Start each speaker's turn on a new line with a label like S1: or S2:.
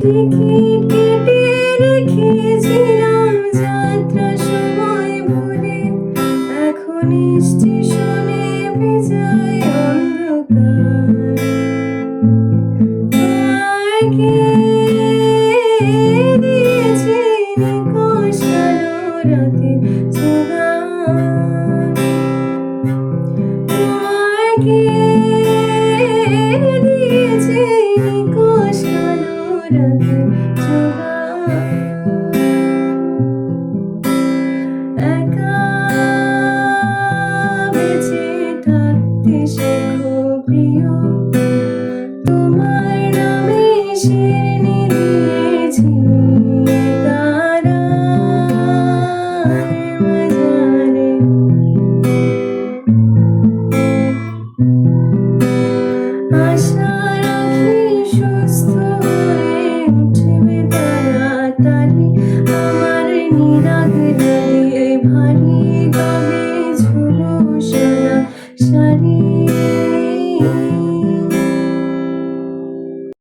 S1: Ticket কেটে রেখেছিলাম যাত্রা সময় ভুলে, এখন স্টেশনে ভেজায় অন্ধকার। আর কে দিয়েছে নিকশ কালো রাতের জোগান? আর কে দিয়েছে নিকশ কালো রাতের জোগান?